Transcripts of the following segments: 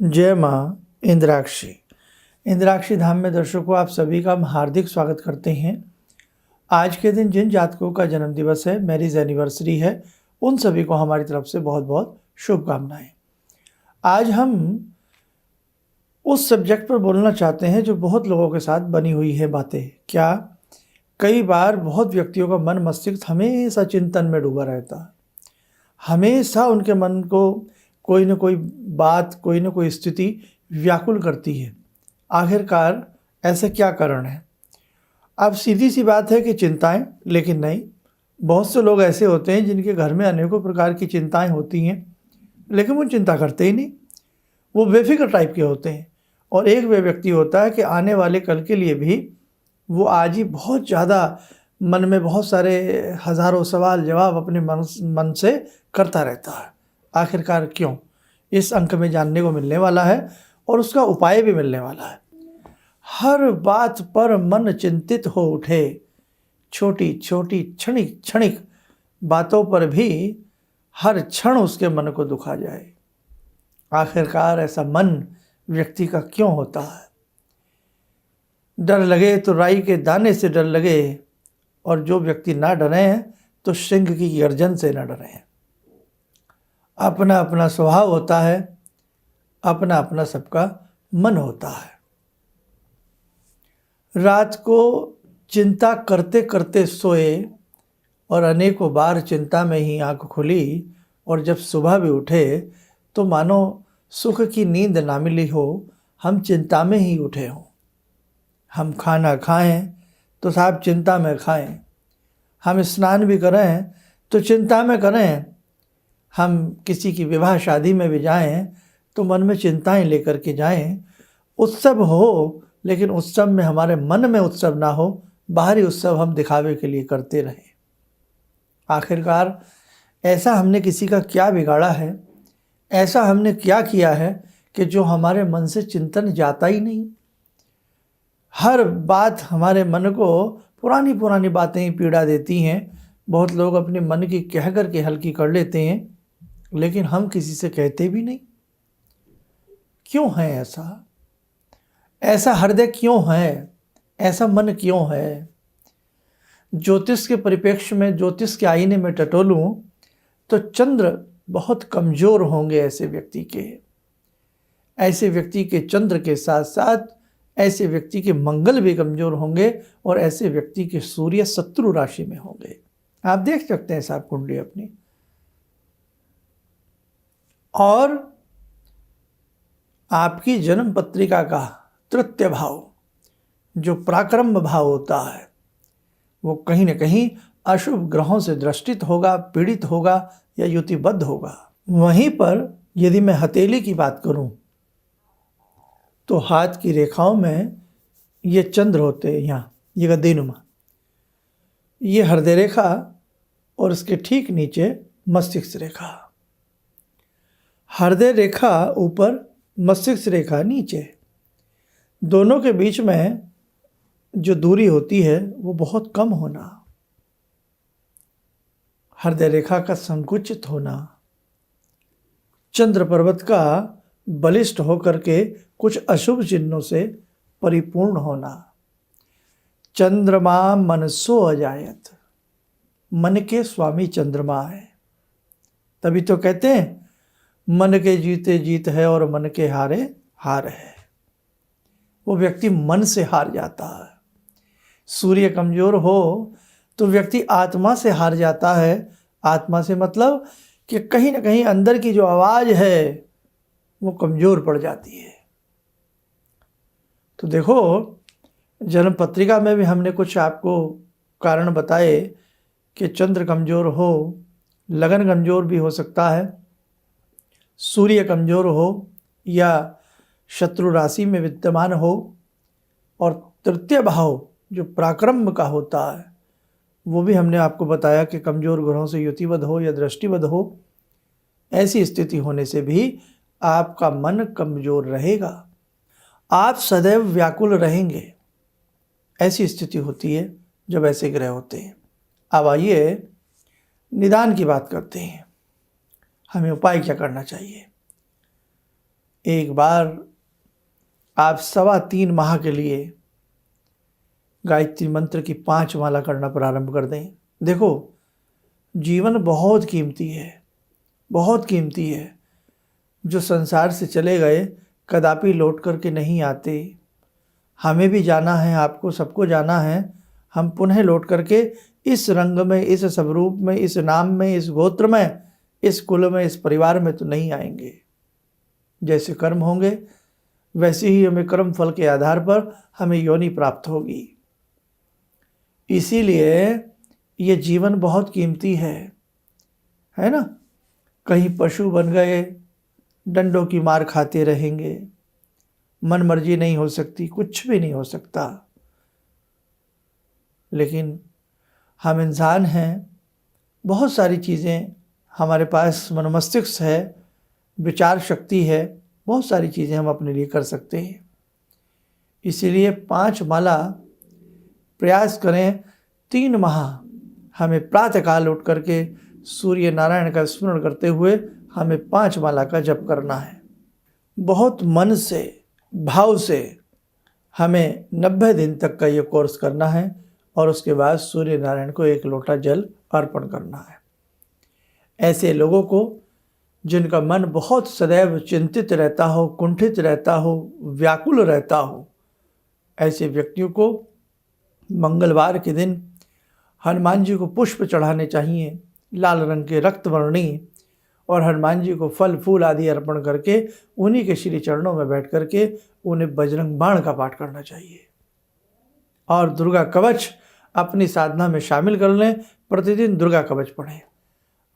जय माँ इंद्राक्षी। इंद्राक्षी धाम में दर्शकों आप सभी का हम हार्दिक स्वागत करते हैं। आज के दिन जिन जातकों का जन्म दिवस है, मैरिज एनिवर्सरी है, उन सभी को हमारी तरफ से बहुत बहुत शुभकामनाएं। आज हम उस सब्जेक्ट पर बोलना चाहते हैं जो बहुत लोगों के साथ बनी हुई है बातें। क्या कई बार बहुत व्यक्तियों का मन मस्तिष्क हमेशा चिंतन में डूबा रहता है। हमेशा उनके मन को कोई न कोई बात, कोई न कोई स्थिति व्याकुल करती है। आखिरकार ऐसा क्या कारण है? अब सीधी सी बात है कि चिंताएं, लेकिन नहीं, बहुत से लोग ऐसे होते हैं जिनके घर में अनेकों प्रकार की चिंताएं होती हैं, लेकिन वो चिंता करते ही नहीं। वो बेफिक्र टाइप के होते हैं। और एक वे व्यक्ति होता है कि आने वाले कल के लिए भी वो आज ही बहुत ज़्यादा मन में बहुत सारे हज़ारों सवाल जवाब अपने मन से करता रहता है। आखिरकार क्यों? इस अंक में जानने को मिलने वाला है और उसका उपाय भी मिलने वाला है। हर बात पर मन चिंतित हो उठे, छोटी छोटी क्षणिक क्षणिक बातों पर भी हर क्षण उसके मन को दुखा जाए। आखिरकार ऐसा मन व्यक्ति का क्यों होता है? डर लगे तो राई के दाने से डर लगे, और जो व्यक्ति ना डरे हैं तो सिंह की गर्जन से ना डरे हैं। अपना अपना स्वभाव होता है, अपना अपना सबका मन होता है। रात को चिंता करते करते सोए और अनेकों बार चिंता में ही आंख खुली, और जब सुबह भी उठे तो मानो सुख की नींद ना मिली हो, हम चिंता में ही उठे हों। हम खाना खाएं तो साहब चिंता में खाएं, हम स्नान भी करें तो चिंता में करें, हम किसी की विवाह शादी में भी जाएं तो मन में चिंताएं लेकर के जाएं। उत्सव हो, लेकिन उत्सव में हमारे मन में उत्सव ना हो, बाहरी उत्सव हम दिखावे के लिए करते रहें। आखिरकार ऐसा हमने किसी का क्या बिगाड़ा है? ऐसा हमने क्या किया है कि जो हमारे मन से चिंतन जाता ही नहीं? हर बात हमारे मन को पुरानी पुरानी बातें ही पीड़ा देती हैं। बहुत लोग अपने मन की कह कर के हल्की कर लेते हैं, लेकिन हम किसी से कहते भी नहीं। क्यों है ऐसा? ऐसा हृदय क्यों है? ऐसा मन क्यों है? ज्योतिष के परिप्रेक्ष्य में, ज्योतिष के आईने में टटोलूं तो चंद्र बहुत कमजोर होंगे ऐसे व्यक्ति के। ऐसे व्यक्ति के चंद्र के साथ साथ ऐसे व्यक्ति के मंगल भी कमजोर होंगे, और ऐसे व्यक्ति के सूर्य शत्रु राशि में होंगे। आप देख सकते हैं साहब कुंडली अपनी। और आपकी जन्म पत्रिका का तृतीय भाव, जो पराक्रम भाव होता है, वो कहीं न कहीं अशुभ ग्रहों से दृष्टित होगा, पीड़ित होगा या युतिबद्ध होगा। वहीं पर यदि मैं हथेली की बात करूं तो हाथ की रेखाओं में ये चंद्र होते हैं, यहाँ ये गद्देनुमा, ये हृदय रेखा, और इसके ठीक नीचे मस्तिष्क रेखा। हृदय रेखा ऊपर, मस्तिष्क रेखा नीचे, दोनों के बीच में जो दूरी होती है वो बहुत कम होना, हृदय रेखा का संकुचित होना, चंद्र पर्वत का बलिष्ठ होकर के कुछ अशुभ चिन्हों से परिपूर्ण होना। चंद्रमा मनसो अजायत, मन के स्वामी चंद्रमा है। तभी तो कहते हैं मन के जीते जीत है और मन के हारे हार है। वो व्यक्ति मन से हार जाता है। सूर्य कमजोर हो तो व्यक्ति आत्मा से हार जाता है। आत्मा से मतलब कि कहीं ना कहीं अंदर की जो आवाज़ है वो कमज़ोर पड़ जाती है। तो देखो, जन्म पत्रिका में भी हमने कुछ आपको कारण बताए कि चंद्र कमज़ोर हो, लगन कमज़ोर भी हो सकता है, सूर्य कमज़ोर हो या शत्रु राशि में विद्यमान हो, और तृतीय भाव जो पराक्रम का होता है वो भी हमने आपको बताया कि कमज़ोर ग्रहों से युतिबद्ध हो या दृष्टिबद्ध हो। ऐसी स्थिति होने से भी आपका मन कमज़ोर रहेगा, आप सदैव व्याकुल रहेंगे। ऐसी स्थिति होती है जब ऐसे ग्रह होते हैं। अब आइए निदान की बात करते हैं। हमें उपाय क्या करना चाहिए? एक बार आप 3.25 माह के लिए गायत्री मंत्र की 5 माला करना प्रारंभ कर दें। देखो, जीवन बहुत कीमती है, बहुत कीमती है। जो संसार से चले गए कदापि लौट करके नहीं आते। हमें भी जाना है, आपको सबको जाना है। हम पुनः लौट करके इस रंग में, इस स्वरूप में, इस नाम में, इस गोत्र में, इस कुल में, इस परिवार में तो नहीं आएंगे। जैसे कर्म होंगे वैसे ही हमें कर्म फल के आधार पर हमें योनि प्राप्त होगी। इसीलिए ये जीवन बहुत कीमती है ना। कहीं पशु बन गए, डंडों की मार खाते रहेंगे, मन मर्जी नहीं हो सकती, कुछ भी नहीं हो सकता। लेकिन हम इंसान हैं, बहुत सारी चीज़ें हमारे पास, मन मस्तिष्क है, विचार शक्ति है, बहुत सारी चीज़ें हम अपने लिए कर सकते हैं। इसीलिए 5 माला प्रयास करें। 3 माह हमें प्रातःकाल उठ करके सूर्य नारायण का स्मरण करते हुए हमें 5 माला का जप करना है। बहुत मन से, भाव से हमें 90 दिन तक का ये कोर्स करना है और उसके बाद सूर्य नारायण को 1 लोटा जल अर्पण करना है। ऐसे लोगों को जिनका मन बहुत सदैव चिंतित रहता हो, कुंठित रहता हो, व्याकुल रहता हो, ऐसे व्यक्तियों को मंगलवार के दिन हनुमान जी को पुष्प चढ़ाने चाहिए, लाल रंग के रक्त वर्णी, और हनुमान जी को फल फूल आदि अर्पण करके उन्हीं के श्री चरणों में बैठ करके उन्हें बजरंग बाण का पाठ करना चाहिए। और दुर्गा कवच अपनी साधना में शामिल कर लें, प्रतिदिन दुर्गा कवच पढ़ें।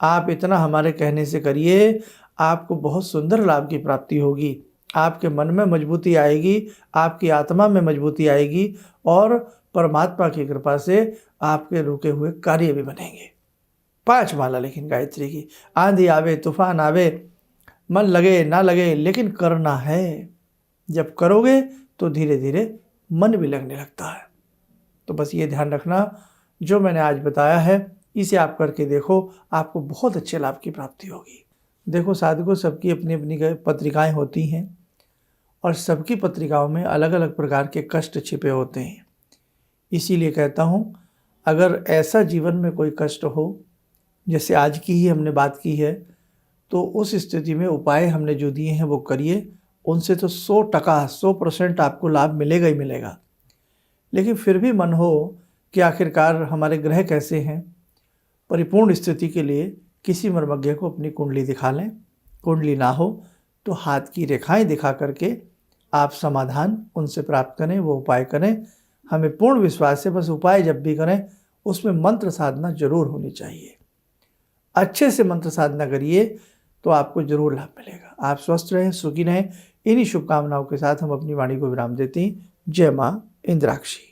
आप इतना हमारे कहने से करिए, आपको बहुत सुंदर लाभ की प्राप्ति होगी। आपके मन में मजबूती आएगी, आपकी आत्मा में मजबूती आएगी और परमात्मा की कृपा से आपके रुके हुए कार्य भी बनेंगे। 5 माला लेकिन गायत्री की, आंधी आवे तूफान आवे, मन लगे ना लगे, लेकिन करना है। जब करोगे तो धीरे धीरे मन भी लगने लगता है। तो बस ये ध्यान रखना, जो मैंने आज बताया है इसे आप करके देखो, आपको बहुत अच्छे लाभ की प्राप्ति होगी। देखो साधकों, सबकी अपनी अपनी पत्रिकाएं होती हैं और सबकी पत्रिकाओं में अलग अलग प्रकार के कष्ट छिपे होते हैं। इसीलिए कहता हूँ, अगर ऐसा जीवन में कोई कष्ट हो, जैसे आज की ही हमने बात की है, तो उस स्थिति में उपाय हमने जो दिए हैं वो करिए। उनसे तो 100% आपको लाभ मिलेगा ही मिलेगा। लेकिन फिर भी मन हो कि आखिरकार हमारे ग्रह कैसे हैं, परिपूर्ण स्थिति के लिए किसी मर्मज्ञ को अपनी कुंडली दिखा लें। कुंडली ना हो तो हाथ की रेखाएं दिखा करके आप समाधान उनसे प्राप्त करें, वो उपाय करें। हमें पूर्ण विश्वास है, बस उपाय जब भी करें उसमें मंत्र साधना जरूर होनी चाहिए। अच्छे से मंत्र साधना करिए तो आपको जरूर लाभ मिलेगा। आप स्वस्थ रहें, सुखी रहें। इन्हीं शुभकामनाओं के साथ हम अपनी वाणी को विराम देते हैं। जय माँ इंद्राक्षी।